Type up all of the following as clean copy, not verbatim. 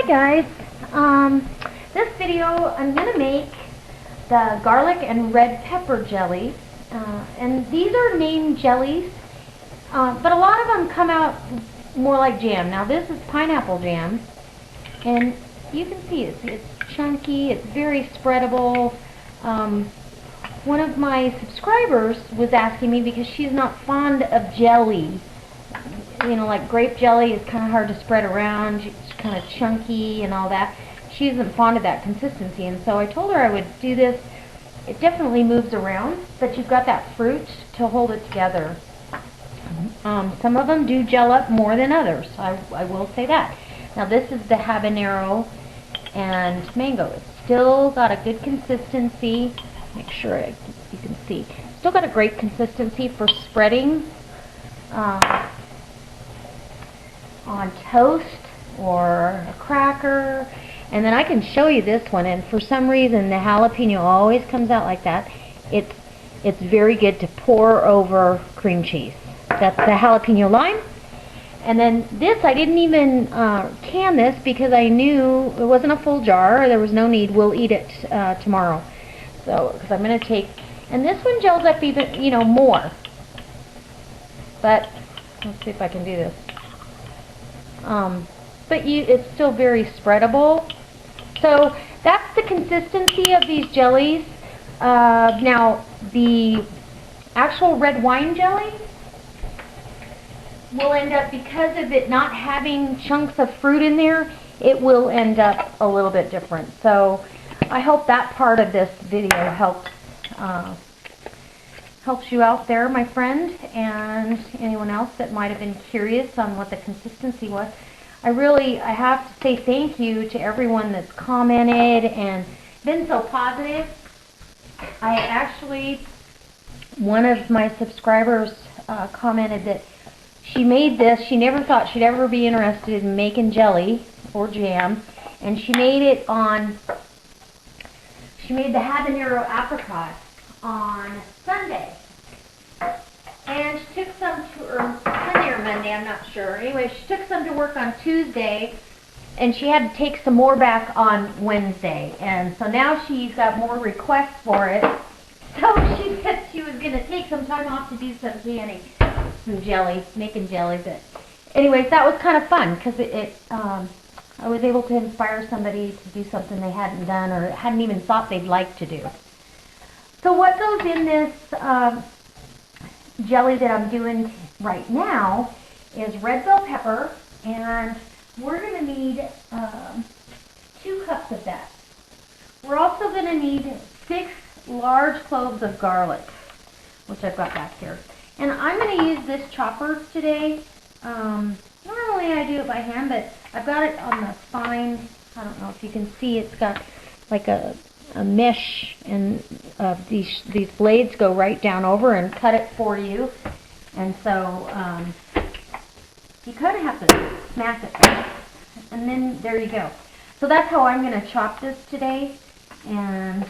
Hi guys, this video I'm going to make the garlic and red pepper jelly, and these are named jellies, but a lot of them come out more like jam. Now this is pineapple jam, and you can see it's chunky, it's very spreadable. One of my subscribers was asking me because she's not fond of jelly. You know, like grape jelly is kind of hard to spread around. It's kind of chunky and all that. She isn't fond of that consistency, and so I told her I would do this. It definitely moves around, but you've got that fruit to hold it together. Some of them do gel up more than others. I will say that. Now this is the habanero and mango. It's still got a good consistency. Make sure you can see. Still got a great consistency for spreading on toast or a cracker. And then I can show you this one, and for some reason the jalapeno always comes out like that. It's very good to pour over cream cheese. That's the jalapeno lime. And then this, I didn't even can this because I knew it wasn't a full jar. There was no need. We'll eat it tomorrow. So, because I'm going to take, and this one gels up even, more. But let's see if I can do this. But it's still very spreadable. So that's the consistency of these jellies. Now the actual red wine jelly will end up, because of it not having chunks of fruit in there, it will end up a little bit different. So I hope that part of this video helps you out there, my friend, and anyone else that might have been curious on what the consistency was. I have to say thank you to everyone that's commented and been so positive. One of my subscribers commented that she made this. She never thought she'd ever be interested in making jelly or jam, and she made the habanero apricot on Sunday. And she took some to, or Sunday or Monday, I'm not sure. Anyway, she took some to work on Tuesday, and she had to take some more back on Wednesday. And so now she's got more requests for it. So she said she was going to take some time off to do some canning, some jelly, making jelly. But anyways, that was kind of fun because I was able to inspire somebody to do something they hadn't done or hadn't even thought they'd like to do. So what goes in this jelly that I'm doing right now is red bell pepper, and we're going to need 2 cups of that. We're also going to need 6 large cloves of garlic, which I've got back here. And I'm going to use this chopper today. Normally I do it by hand, but I've got it on the spine. I don't know if you can see, it's got like a mesh, and these blades go right down over and cut it for you. And so you kind of have to smack it, and then there you go. So that's how I'm going to chop this today and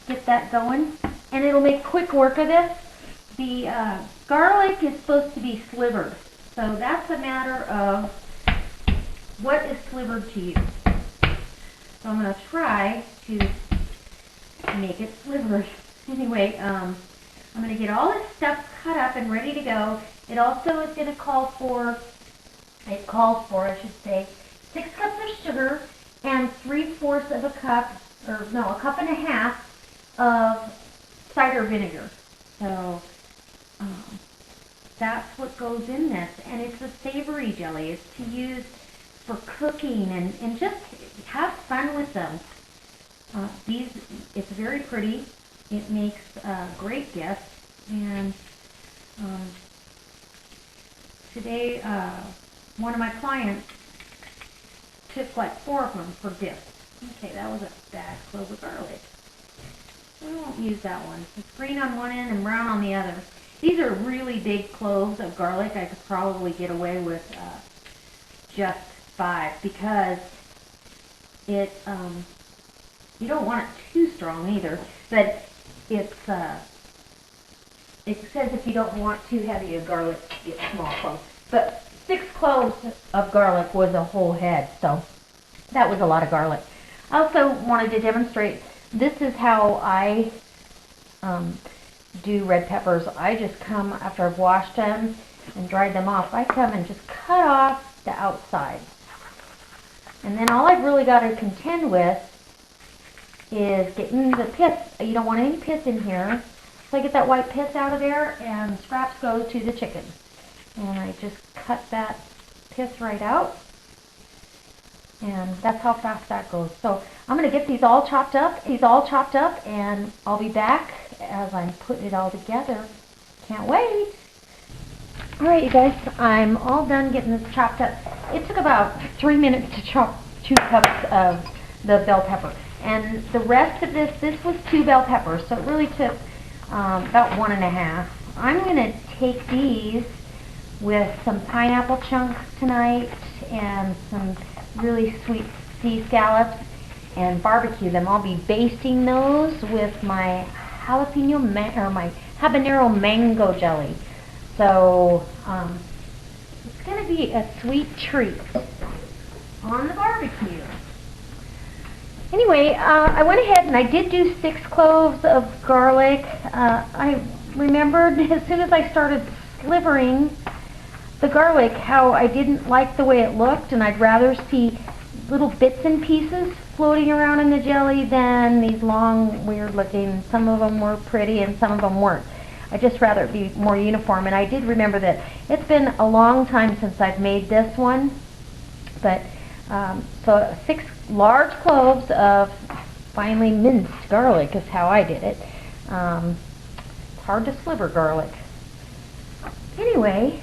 get that going, and it'll make quick work of this. The garlic is supposed to be slivered, so that's a matter of what is slivered to you. So I'm going to try to make it slivered. Anyway, I'm going to get all this stuff cut up and ready to go. It also is going to call for, I should say, 6 cups of sugar and 3/4 of a cup, or no, a cup and a half of cider vinegar. So that's what goes in this, and it's a savory jelly. It's to use for cooking and just have fun with them. It's very pretty. It makes a great gift. And today, one of my clients took like 4 of them for gifts. Okay, that was a bad clove of garlic. We won't use that one. It's green on one end and brown on the other. These are really big cloves of garlic. I could probably get away with just 5 because it you don't want it too strong either, but it says if you don't want too heavy a garlic, get small cloves. But 6 cloves of garlic was a whole head, so that was a lot of garlic. I also wanted to demonstrate, this is how I do red peppers. I just come, after I've washed them and dried them off, I come and just cut off the outside. And then all I've really got to contend with is getting the pith. You don't want any pith in here. So I get that white pith out of there, and scraps go to the chicken. And I just cut that pith right out. And that's how fast that goes. So I'm going to get these all chopped up, and I'll be back as I'm putting it all together. Can't wait. Alright, you guys, I'm all done getting this chopped up. It took about 3 minutes to chop 2 cups of the bell pepper. And the rest of this was 2 bell peppers, so it really took about 1.5. I'm going to take these with some pineapple chunks tonight and some really sweet sea scallops and barbecue them. I'll be basting those with my my habanero mango jelly. So it's going to be a sweet treat on the barbecue. Anyway, I went ahead and I did do 6 cloves of garlic. I remembered as soon as I started slivering the garlic how I didn't like the way it looked, and I'd rather see little bits and pieces floating around in the jelly than these long, weird looking. Some of them were pretty and some of them weren't. I'd just rather it be more uniform, and I did remember that it's been a long time since I've made this one. But so 6 large cloves of finely minced garlic is how I did it. It's hard to sliver garlic. Anyway,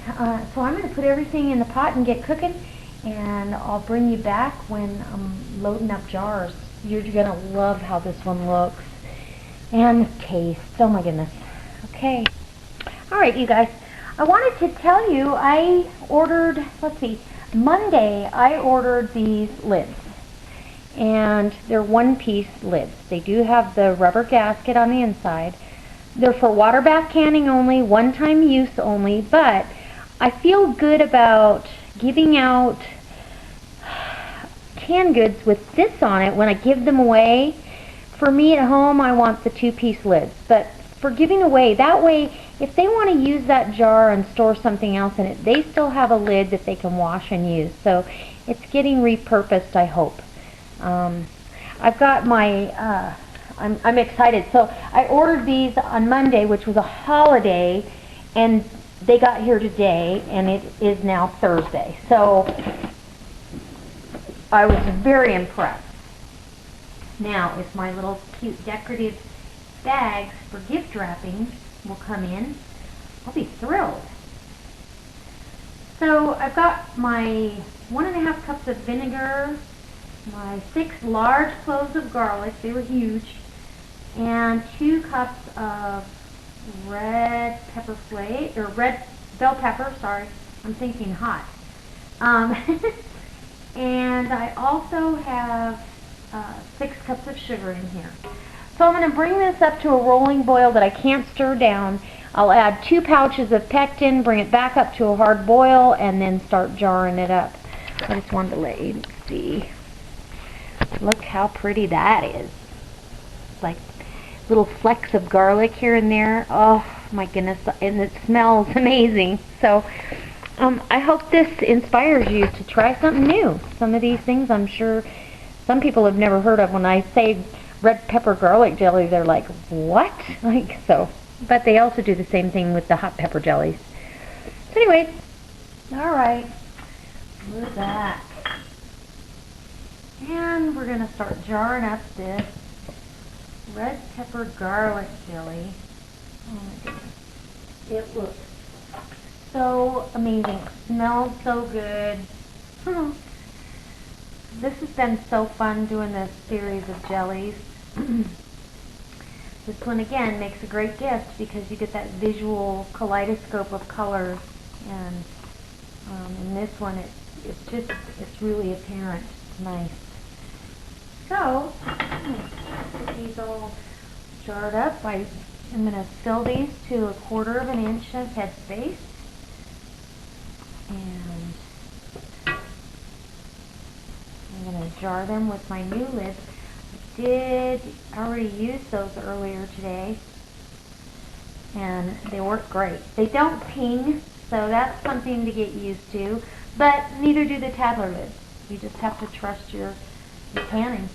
so I'm going to put everything in the pot and get cooking, and I'll bring you back when I'm loading up jars. You're going to love how this one looks and tastes. Oh my goodness. Okay. Alright, you guys. I wanted to tell you I ordered, Monday I ordered these lids. And they're 1-piece lids. They do have the rubber gasket on the inside. They're for water bath canning only, one-time use only, but I feel good about giving out canned goods with this on it when I give them away. For me at home, I want the 2-piece lids, but for giving away, that way, if they want to use that jar and store something else in it, they still have a lid that they can wash and use. So it's getting repurposed, I hope. I've got my, I'm excited. So I ordered these on Monday, which was a holiday, and they got here today, and it is now Thursday. So I was very impressed. Now, if my little cute decorative bags for gift wrapping will come in, I'll be thrilled. So I've got my 1.5 cups of vinegar, my 6 large cloves of garlic, they were huge, and 2 cups of red pepper flake, or red bell pepper, sorry, I'm thinking hot. And I also have 6 cups of sugar in here. So I'm going to bring this up to a rolling boil that I can't stir down. I'll add 2 pouches of pectin, bring it back up to a hard boil, and then start jarring it up. I just wanted to let you see. Look how pretty that is. Like little flecks of garlic here and there. Oh my goodness, and it smells amazing. So I hope this inspires you to try something new. Some of these things I'm sure some people have never heard of. When I say red pepper garlic jelly, they're like, what? Like, so, but they also do the same thing with the hot pepper jellies. So anyway, alright, we're back. And we're going to start jarring up this red pepper garlic jelly. Oh my goodness. It looks so amazing. It smells so good. This has been so fun doing this series of jellies. This one again makes a great gift because you get that visual kaleidoscope of colors, and in this one it's really apparent. It's nice. So get these all jarred up. I'm going to fill these to 1/4 inch of headspace, and I'm going to jar them with my new lids. Did already use those earlier today, and they work great. They don't ping, so that's something to get used to, but neither do the Tadler lids. You just have to trust your panning.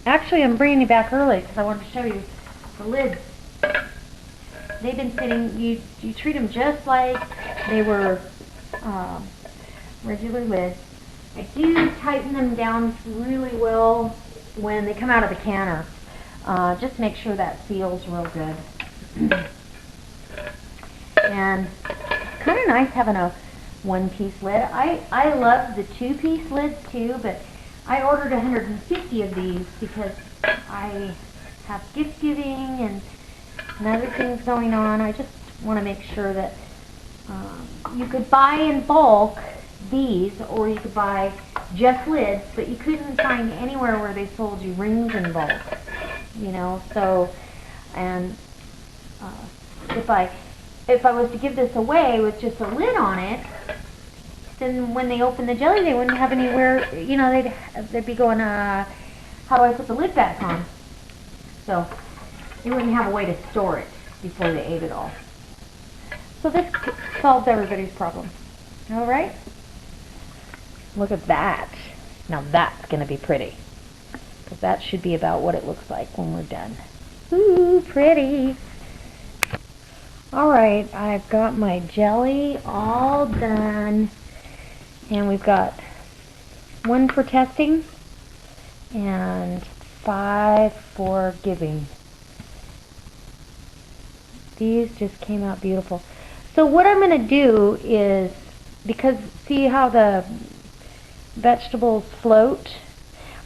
Actually, I'm bringing you back early because I wanted to show you the lids. They've been sitting, you treat them just like they were regular lids. I do tighten them down really well when they come out of the canner. Just make sure that seals real good. And kind of nice having a one-piece lid. I love the two-piece lids too, but I ordered 150 of these because I have gift giving and other things going on. I just want to make sure that you could buy in bulk these, or you could buy just lids, but you couldn't find anywhere where they sold you rings in bulk, you know. So, and if I was to give this away with just a lid on it, then when they open the jelly, they wouldn't have anywhere, you know, they'd be going, how do I put the lid back on? So they wouldn't have a way to store it before they ate it all. So this solves everybody's problem. All right? Look at that. Now that's going to be pretty. Because that should be about what it looks like when we're done. Ooh, pretty. All right, I've got my jelly all done. And we've got 1 for testing and 5 for giving. These just came out beautiful. So what I'm going to do is, because see how the vegetables float?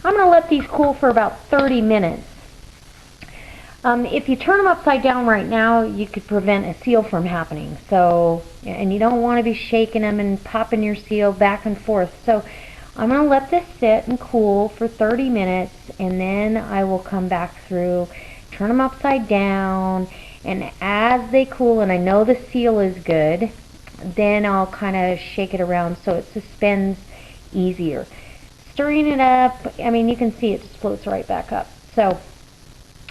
I'm going to let these cool for about 30 minutes. If you turn them upside down right now, you could prevent a seal from happening. So, and you don't want to be shaking them and popping your seal back and forth. So I'm going to let this sit and cool for 30 minutes, and then I will come back through, turn them upside down, and as they cool and I know the seal is good, then I'll kind of shake it around so it suspends easier. Stirring it up, I mean, you can see it just floats right back up. So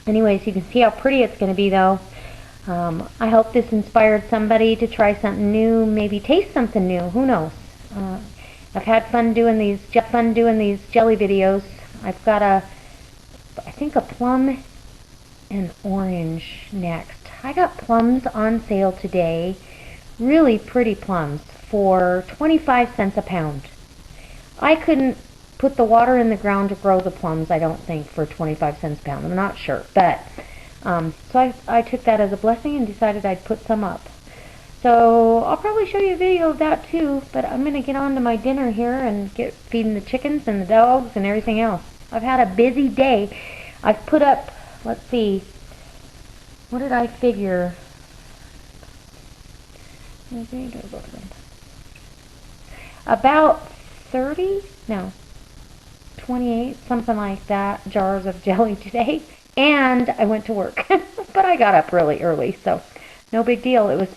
anyways, you can see how pretty it's going to be though. I hope this inspired somebody to try something new, maybe taste something new, who knows. I've had fun doing these jelly videos. I've got I think a plum and orange next. I got plums on sale today, really pretty plums, for 25 cents a pound. I couldn't put the water in the ground to grow the plums, I don't think, for 25 cents a pound. I'm not sure, but so I took that as a blessing and decided I'd put some up. So I'll probably show you a video of that too, but I'm going to get on to my dinner here and get feeding the chickens and the dogs and everything else. I've had a busy day. I've put up, let's see, what did I figure? About 30? No. 28, something like that, jars of jelly today. And I went to work. But I got up really early, so no big deal. It was